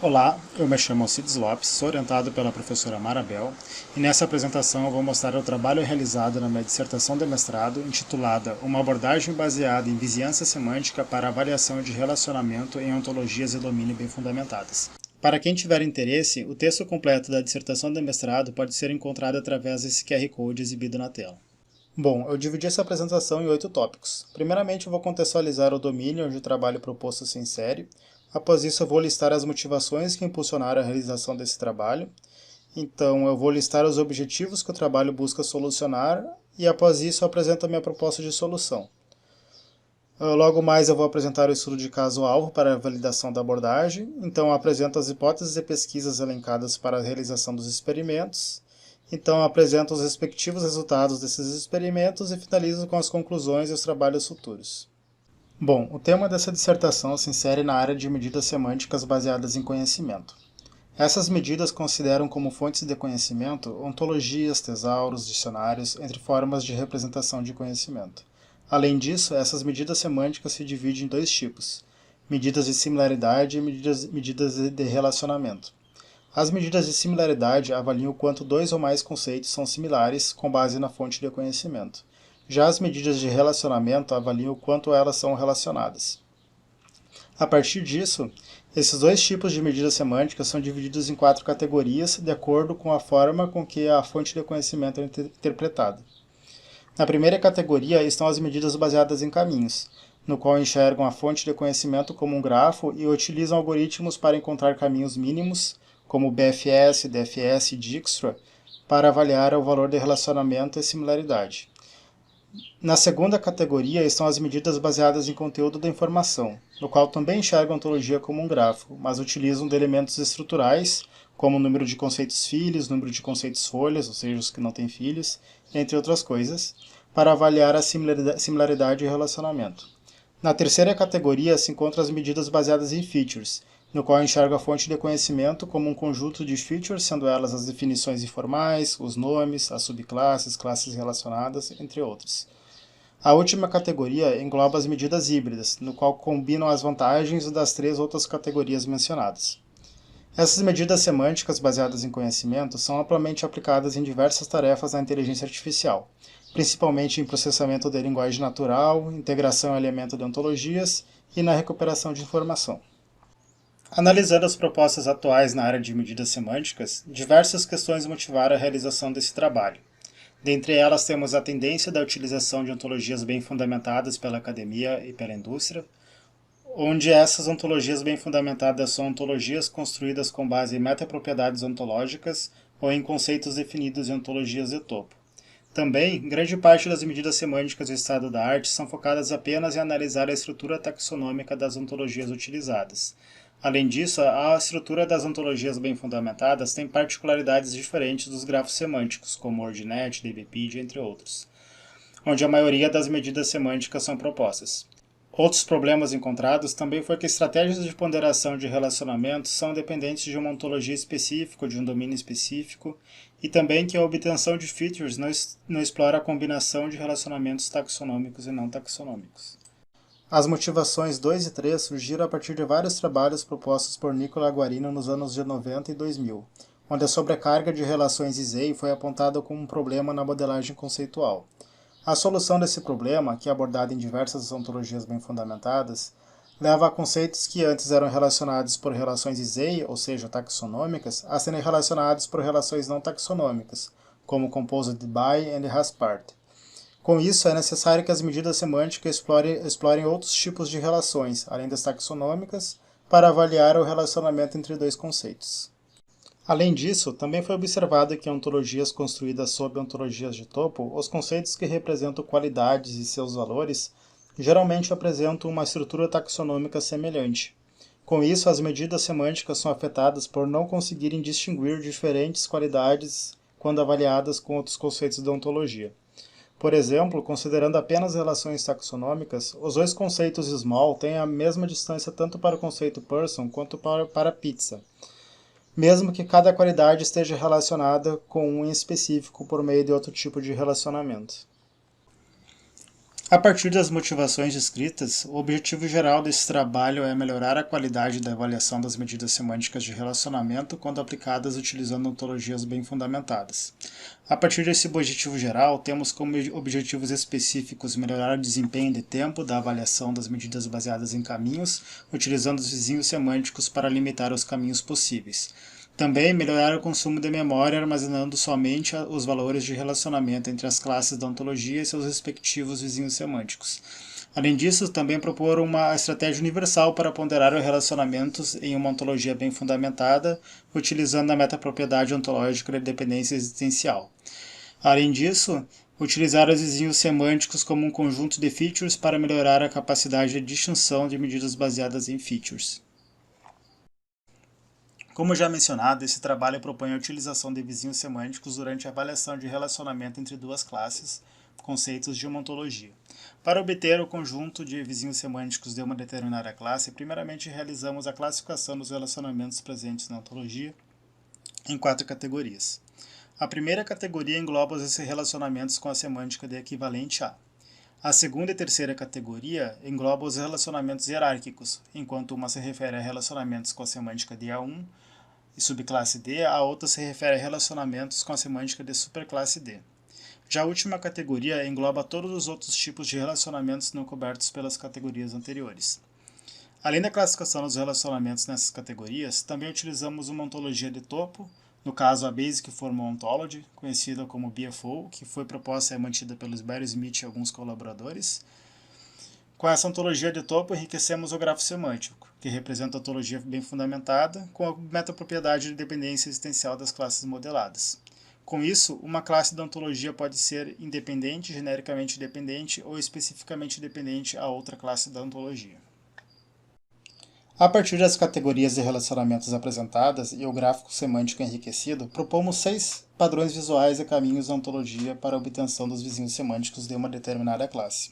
Olá, eu me chamo Alcides Lopes, sou orientado pela professora Marabel e nessa apresentação eu vou mostrar o trabalho realizado na minha dissertação de mestrado intitulada Uma abordagem baseada em vizinhança semântica para avaliação de relacionamento em ontologias de domínio bem fundamentadas. Para quem tiver interesse, o texto completo da dissertação de mestrado pode ser encontrado através desse QR Code exibido na tela. Bom, eu dividi essa apresentação em 8 tópicos. Primeiramente, eu vou contextualizar o domínio onde o trabalho proposto se insere. Após isso, eu vou listar as motivações que impulsionaram a realização desse trabalho. Então, eu vou listar os objetivos que o trabalho busca solucionar e, após isso, eu apresento a minha proposta de solução. Logo mais, eu vou apresentar o estudo de caso-alvo para a validação da abordagem. Então, eu apresento as hipóteses e pesquisas elencadas para a realização dos experimentos. Então, apresento os respectivos resultados desses experimentos e finalizo com as conclusões e os trabalhos futuros. Bom, o tema dessa dissertação se insere na área de medidas semânticas baseadas em conhecimento. Essas medidas consideram como fontes de conhecimento ontologias, tesauros, dicionários, entre formas de representação de conhecimento. Além disso, essas medidas semânticas se dividem em dois tipos: medidas de similaridade e medidas de relacionamento. As medidas de similaridade avaliam o quanto dois ou mais conceitos são similares com base na fonte de conhecimento. Já as medidas de relacionamento avaliam o quanto elas são relacionadas. A partir disso, esses dois tipos de medidas semânticas são divididos em 4 categorias, de acordo com a forma com que a fonte de conhecimento é interpretada. Na primeira categoria estão as medidas baseadas em caminhos, no qual enxergam a fonte de conhecimento como um grafo e utilizam algoritmos para encontrar caminhos mínimos, como BFS, DFS e Dijkstra, para avaliar o valor de relacionamento e similaridade. Na segunda categoria estão as medidas baseadas em conteúdo da informação, no qual também enxergam a ontologia como um grafo, mas utilizam de elementos estruturais, como o número de conceitos filhos, número de conceitos folhas, ou seja, os que não têm filhos, entre outras coisas, para avaliar a similaridade e relacionamento. Na terceira categoria se encontram as medidas baseadas em features, no qual enxerga a fonte de conhecimento como um conjunto de features, sendo elas as definições informais, os nomes, as subclasses, classes relacionadas, entre outros. A última categoria engloba as medidas híbridas, no qual combinam as vantagens das 3 outras categorias mencionadas. Essas medidas semânticas baseadas em conhecimento são amplamente aplicadas em diversas tarefas na inteligência artificial, principalmente em processamento de linguagem natural, integração e alinhamento de ontologias e na recuperação de informação. Analisando as propostas atuais na área de medidas semânticas, diversas questões motivaram a realização desse trabalho. Dentre elas temos a tendência da utilização de ontologias bem fundamentadas pela academia e pela indústria, onde essas ontologias bem fundamentadas são ontologias construídas com base em metapropriedades ontológicas ou em conceitos definidos em ontologias de topo. Também, grande parte das medidas semânticas do estado da arte são focadas apenas em analisar a estrutura taxonômica das ontologias utilizadas. Além disso, a estrutura das ontologias bem fundamentadas tem particularidades diferentes dos grafos semânticos, como OrdNet, DBpedia, entre outros, onde a maioria das medidas semânticas são propostas. Outros problemas encontrados também foi que estratégias de ponderação de relacionamentos são dependentes de uma ontologia específica, de um domínio específico, e também que a obtenção de features não explora a combinação de relacionamentos taxonômicos e não taxonômicos. As motivações 2 e 3 surgiram a partir de vários trabalhos propostos por Nicola Guarino nos anos de 90 e 2000, onde a sobrecarga de relações ISEI foi apontada como um problema na modelagem conceitual. A solução desse problema, que é abordada em diversas ontologias bem fundamentadas, leva a conceitos que antes eram relacionados por relações ISEI, ou seja, taxonômicas, a serem relacionados por relações não taxonômicas, como Composed by e Has-Part. Com isso, é necessário que as medidas semânticas explorem outros tipos de relações, além das taxonômicas, para avaliar o relacionamento entre dois conceitos. Além disso, também foi observado que em ontologias construídas sob ontologias de topo, os conceitos que representam qualidades e seus valores geralmente apresentam uma estrutura taxonômica semelhante. Com isso, as medidas semânticas são afetadas por não conseguirem distinguir diferentes qualidades quando avaliadas com outros conceitos da ontologia. Por exemplo, considerando apenas relações taxonômicas, os dois conceitos small têm a mesma distância tanto para o conceito person quanto para pizza, mesmo que cada qualidade esteja relacionada com um em específico por meio de outro tipo de relacionamento. A partir das motivações descritas, o objetivo geral desse trabalho é melhorar a qualidade da avaliação das medidas semânticas de relacionamento quando aplicadas utilizando ontologias bem fundamentadas. A partir desse objetivo geral, temos como objetivos específicos melhorar o desempenho de tempo da avaliação das medidas baseadas em caminhos, utilizando os vizinhos semânticos para limitar os caminhos possíveis. Também melhorar o consumo de memória armazenando somente os valores de relacionamento entre as classes da ontologia e seus respectivos vizinhos semânticos. Além disso, também propor uma estratégia universal para ponderar os relacionamentos em uma ontologia bem fundamentada, utilizando a metapropriedade ontológica de dependência existencial. Além disso, utilizar os vizinhos semânticos como um conjunto de features para melhorar a capacidade de distinção de medidas baseadas em features. Como já mencionado, esse trabalho propõe a utilização de vizinhos semânticos durante a avaliação de relacionamento entre duas classes, conceitos de uma ontologia. Para obter o conjunto de vizinhos semânticos de uma determinada classe, primeiramente realizamos a classificação dos relacionamentos presentes na ontologia em 4 categorias. A primeira categoria engloba esses relacionamentos com a semântica de equivalente a. A segunda e terceira categoria engloba os relacionamentos hierárquicos, enquanto uma se refere a relacionamentos com a semântica de A1 e subclasse D, a outra se refere a relacionamentos com a semântica de superclasse D. Já a última categoria engloba todos os outros tipos de relacionamentos não cobertos pelas categorias anteriores. Além da classificação dos relacionamentos nessas categorias, também utilizamos uma ontologia de topo, no caso a Basic Formal Ontology, conhecida como BFO, que foi proposta e mantida pelos Barry Smith e alguns colaboradores. Com essa ontologia de topo, enriquecemos o grafo semântico, que representa a ontologia bem fundamentada, com a metapropriedade de dependência existencial das classes modeladas. Com isso, uma classe da ontologia pode ser independente, genericamente dependente ou especificamente dependente a outra classe da ontologia. A partir das categorias de relacionamentos apresentadas e o gráfico semântico enriquecido, propomos 6 padrões visuais e caminhos da ontologia para a obtenção dos vizinhos semânticos de uma determinada classe,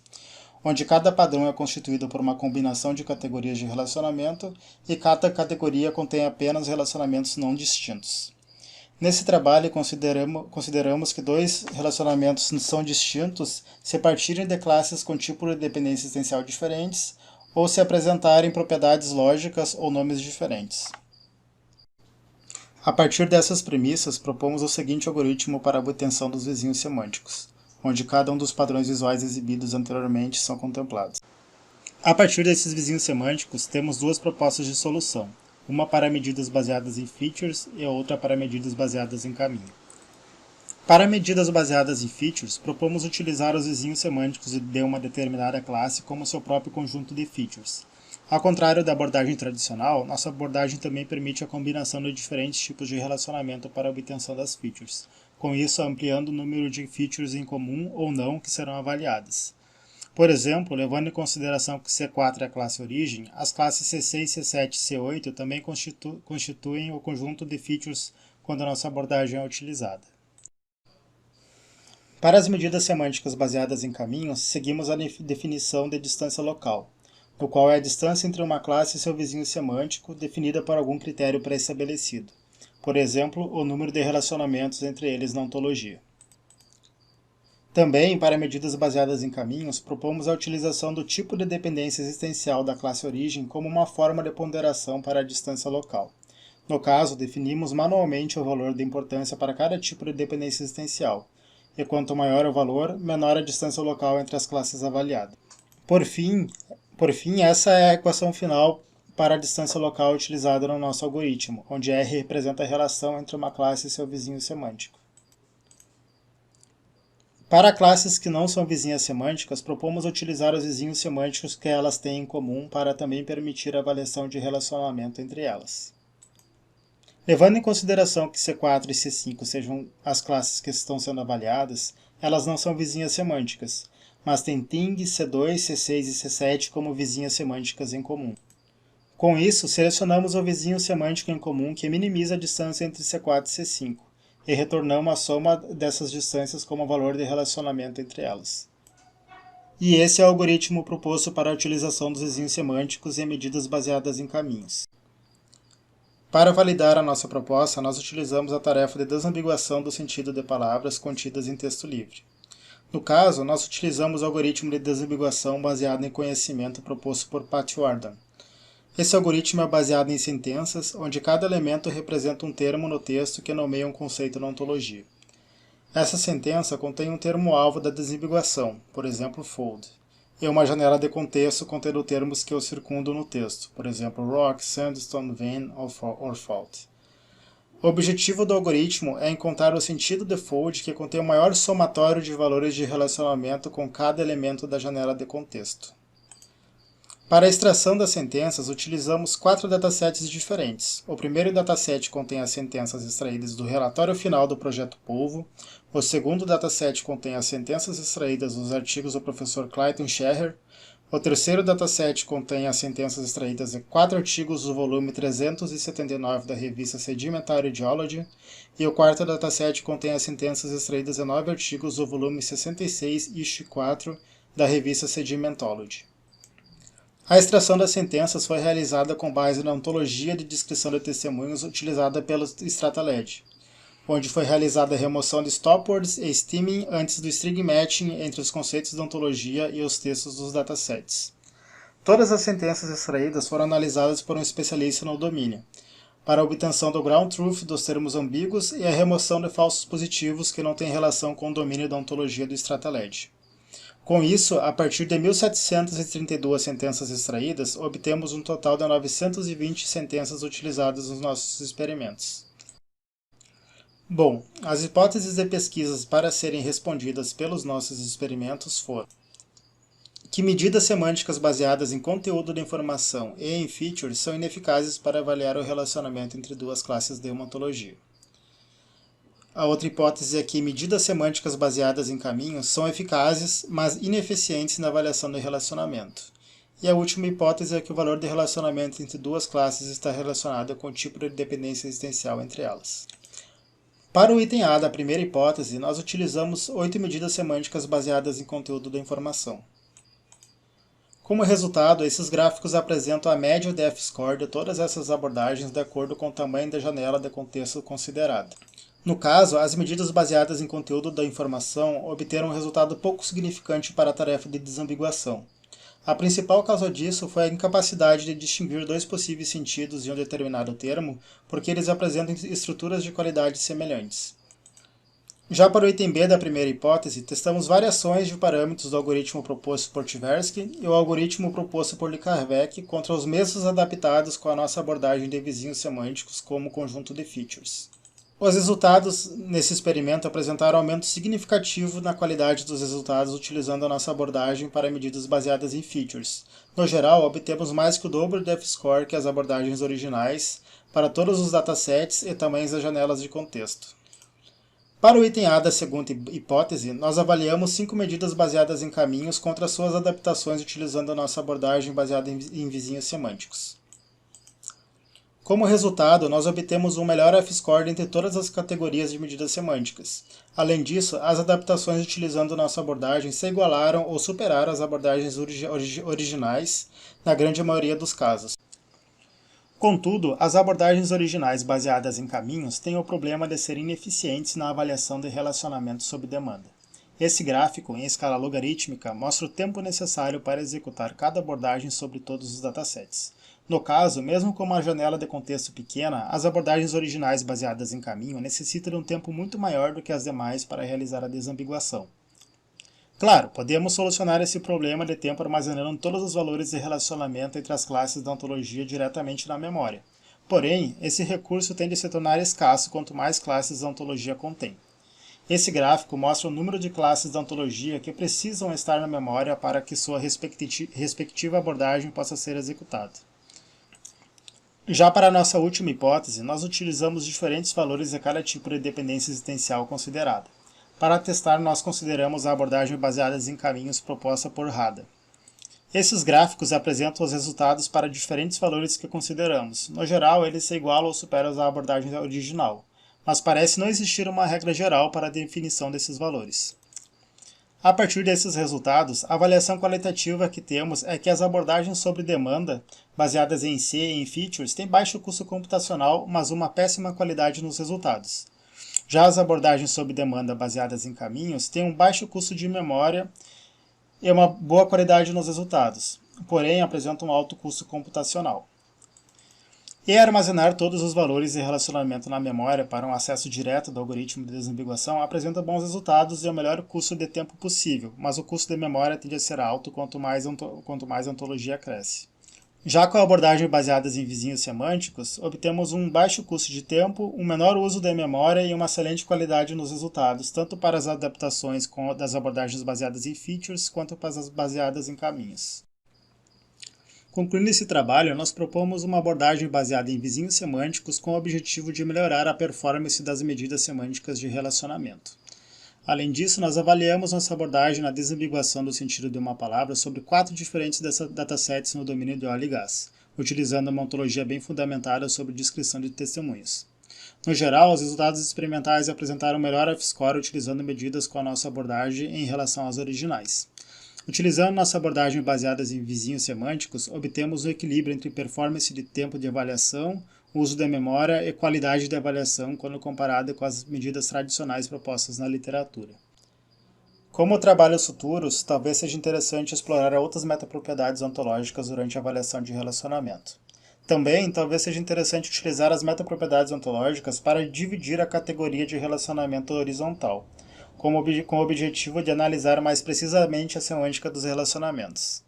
onde cada padrão é constituído por uma combinação de categorias de relacionamento e cada categoria contém apenas relacionamentos não distintos. Nesse trabalho, consideramos que 2 relacionamentos são distintos se partirem de classes com tipo de dependência existencial diferentes ou se apresentarem propriedades lógicas ou nomes diferentes. A partir dessas premissas, propomos o seguinte algoritmo para a obtenção dos vizinhos semânticos, onde cada um dos padrões visuais exibidos anteriormente são contemplados. A partir desses vizinhos semânticos, temos 2 propostas de solução, uma para medidas baseadas em features e a outra para medidas baseadas em caminho. Para medidas baseadas em features, propomos utilizar os vizinhos semânticos de uma determinada classe como seu próprio conjunto de features. Ao contrário da abordagem tradicional, nossa abordagem também permite a combinação de diferentes tipos de relacionamento para a obtenção das features, com isso ampliando o número de features em comum ou não que serão avaliadas. Por exemplo, levando em consideração que C4 é a classe origem, as classes C6, C7 e C8 também constituem o conjunto de features quando a nossa abordagem é utilizada. Para as medidas semânticas baseadas em caminhos, seguimos a definição de distância local, no qual é a distância entre uma classe e seu vizinho semântico definida por algum critério pré-estabelecido, por exemplo, o número de relacionamentos entre eles na ontologia. Também, para medidas baseadas em caminhos, propomos a utilização do tipo de dependência existencial da classe origem como uma forma de ponderação para a distância local. No caso, definimos manualmente o valor de importância para cada tipo de dependência existencial, e quanto maior o valor, menor a distância local entre as classes avaliadas. Por fim, essa é a equação final para a distância local utilizada no nosso algoritmo, onde R representa a relação entre uma classe e seu vizinho semântico. Para classes que não são vizinhas semânticas, propomos utilizar os vizinhos semânticos que elas têm em comum para também permitir a avaliação de relacionamento entre elas. Levando em consideração que C4 e C5 sejam as classes que estão sendo avaliadas, elas não são vizinhas semânticas, mas têm Ting, C2, C6 e C7 como vizinhas semânticas em comum. Com isso, selecionamos o vizinho semântico em comum que minimiza a distância entre C4 e C5, e retornamos a soma dessas distâncias como valor de relacionamento entre elas. E esse é o algoritmo proposto para a utilização dos vizinhos semânticos em medidas baseadas em caminhos. Para validar a nossa proposta, nós utilizamos a tarefa de desambiguação do sentido de palavras contidas em texto livre. No caso, nós utilizamos o algoritmo de desambiguação baseado em conhecimento proposto por Pat Warden. Esse algoritmo é baseado em sentenças, onde cada elemento representa um termo no texto que nomeia um conceito na ontologia. Essa sentença contém um termo-alvo da desambiguação, por exemplo, fold, e uma janela de contexto contendo termos que o circundam no texto, por exemplo, rock, sandstone, vein or fault. O objetivo do algoritmo é encontrar o sentido de fold que contém o maior somatório de valores de relacionamento com cada elemento da janela de contexto. Para a extração das sentenças, utilizamos 4 datasets diferentes. O primeiro dataset contém as sentenças extraídas do relatório final do projeto Polvo. O segundo dataset contém as sentenças extraídas dos artigos do professor Clayton Scherrer. O terceiro dataset contém as sentenças extraídas de 4 artigos do volume 379 da revista Sedimentary Geology. E o quarto dataset contém as sentenças extraídas de 9 artigos do volume 66, issue 4, da revista Sedimentology. A extração das sentenças foi realizada com base na ontologia de descrição de testemunhos utilizada pelo StrataLED, onde foi realizada a remoção de stopwords e stemming antes do string matching entre os conceitos da ontologia e os textos dos datasets. Todas as sentenças extraídas foram analisadas por um especialista no domínio, para a obtenção do ground truth dos termos ambíguos e a remoção de falsos positivos que não têm relação com o domínio da ontologia do StrataLED. Com isso, a partir de 1.732 sentenças extraídas, obtemos um total de 920 sentenças utilizadas nos nossos experimentos. Bom, as hipóteses de pesquisas para serem respondidas pelos nossos experimentos foram: que medidas semânticas baseadas em conteúdo da informação e em features são ineficazes para avaliar o relacionamento entre duas classes de uma ontologia. A outra hipótese é que medidas semânticas baseadas em caminhos são eficazes, mas ineficientes na avaliação de relacionamento. E a última hipótese é que o valor de relacionamento entre duas classes está relacionado com o tipo de dependência existencial entre elas. Para o item A da primeira hipótese, nós utilizamos 8 medidas semânticas baseadas em conteúdo da informação. Como resultado, esses gráficos apresentam a média de F-score de todas essas abordagens de acordo com o tamanho da janela de contexto considerada. No caso, as medidas baseadas em conteúdo da informação obteram um resultado pouco significante para a tarefa de desambiguação. A principal causa disso foi a incapacidade de distinguir dois possíveis sentidos de um determinado termo, porque eles apresentam estruturas de qualidade semelhantes. Já para o item B da primeira hipótese, testamos variações de parâmetros do algoritmo proposto por Tversky e o algoritmo proposto por Likarvek contra os mesmos adaptados com a nossa abordagem de vizinhos semânticos como conjunto de features. Os resultados nesse experimento apresentaram aumento significativo na qualidade dos resultados utilizando a nossa abordagem para medidas baseadas em features. No geral, obtemos mais que o dobro de F-score que as abordagens originais para todos os datasets e tamanhos das janelas de contexto. Para o item A da segunda hipótese, nós avaliamos 5 medidas baseadas em caminhos contra suas adaptações utilizando a nossa abordagem baseada em vizinhos semânticos. Como resultado, nós obtemos um melhor F-score entre todas as categorias de medidas semânticas. Além disso, as adaptações utilizando nossa abordagem se igualaram ou superaram as abordagens originais na grande maioria dos casos. Contudo, as abordagens originais baseadas em caminhos têm o problema de serem ineficientes na avaliação de relacionamento sob demanda. Esse gráfico, em escala logarítmica, mostra o tempo necessário para executar cada abordagem sobre todos os datasets. No caso, mesmo com uma janela de contexto pequena, as abordagens originais baseadas em caminho necessitam de um tempo muito maior do que as demais para realizar a desambiguação. Claro, podemos solucionar esse problema de tempo armazenando todos os valores de relacionamento entre as classes da ontologia diretamente na memória. Porém, esse recurso tende a se tornar escasso quanto mais classes a ontologia contém. Esse gráfico mostra o número de classes da ontologia que precisam estar na memória para que sua respectiva abordagem possa ser executada. Já para a nossa última hipótese, nós utilizamos diferentes valores de cada tipo de dependência existencial considerada. Para testar, nós consideramos a abordagem baseada em caminhos proposta por Rada. Esses gráficos apresentam os resultados para diferentes valores que consideramos. No geral, eles se igualam ou superam a abordagem original, mas parece não existir uma regra geral para a definição desses valores. A partir desses resultados, a avaliação qualitativa que temos é que as abordagens sobre demanda, baseadas em C e em features, têm baixo custo computacional, mas uma péssima qualidade nos resultados. Já as abordagens sob demanda baseadas em caminhos têm um baixo custo de memória e uma boa qualidade nos resultados, porém apresentam um alto custo computacional. E armazenar todos os valores de relacionamento na memória para um acesso direto do algoritmo de desambiguação apresenta bons resultados e o melhor custo de tempo possível, mas o custo de memória tende a ser alto quanto mais a ontologia cresce. Já com a abordagem baseada em vizinhos semânticos, obtemos um baixo custo de tempo, um menor uso da memória e uma excelente qualidade nos resultados, tanto para as adaptações das abordagens baseadas em features, quanto para as baseadas em caminhos. Concluindo esse trabalho, nós propomos uma abordagem baseada em vizinhos semânticos com o objetivo de melhorar a performance das medidas semânticas de relacionamento. Além disso, nós avaliamos nossa abordagem na desambiguação do sentido de uma palavra sobre 4 diferentes datasets no domínio de óleo e gás, utilizando uma ontologia bem fundamentada sobre descrição de testemunhos. No geral, os resultados experimentais apresentaram melhor F-score utilizando medidas com a nossa abordagem em relação às originais. Utilizando nossa abordagem baseada em vizinhos semânticos, obtemos um equilíbrio entre performance de tempo de avaliação, uso da memória e qualidade de avaliação quando comparada com as medidas tradicionais propostas na literatura. Como trabalhos futuros, talvez seja interessante explorar outras metapropriedades ontológicas durante a avaliação de relacionamento. Também, talvez seja interessante utilizar as metapropriedades ontológicas para dividir a categoria de relacionamento horizontal, com o objetivo de analisar mais precisamente a semântica dos relacionamentos.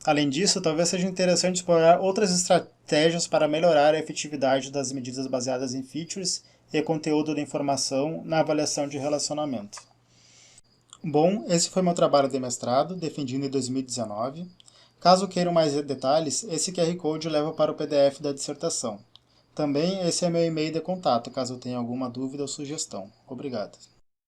Além disso, talvez seja interessante explorar outras estratégias para melhorar a efetividade das medidas baseadas em features e conteúdo da informação na avaliação de relacionamento. Bom, esse foi meu trabalho de mestrado, defendido em 2019. Caso queiram mais detalhes, esse QR Code leva para o PDF da dissertação. Também esse é meu e-mail de contato, caso tenha alguma dúvida ou sugestão. Obrigado.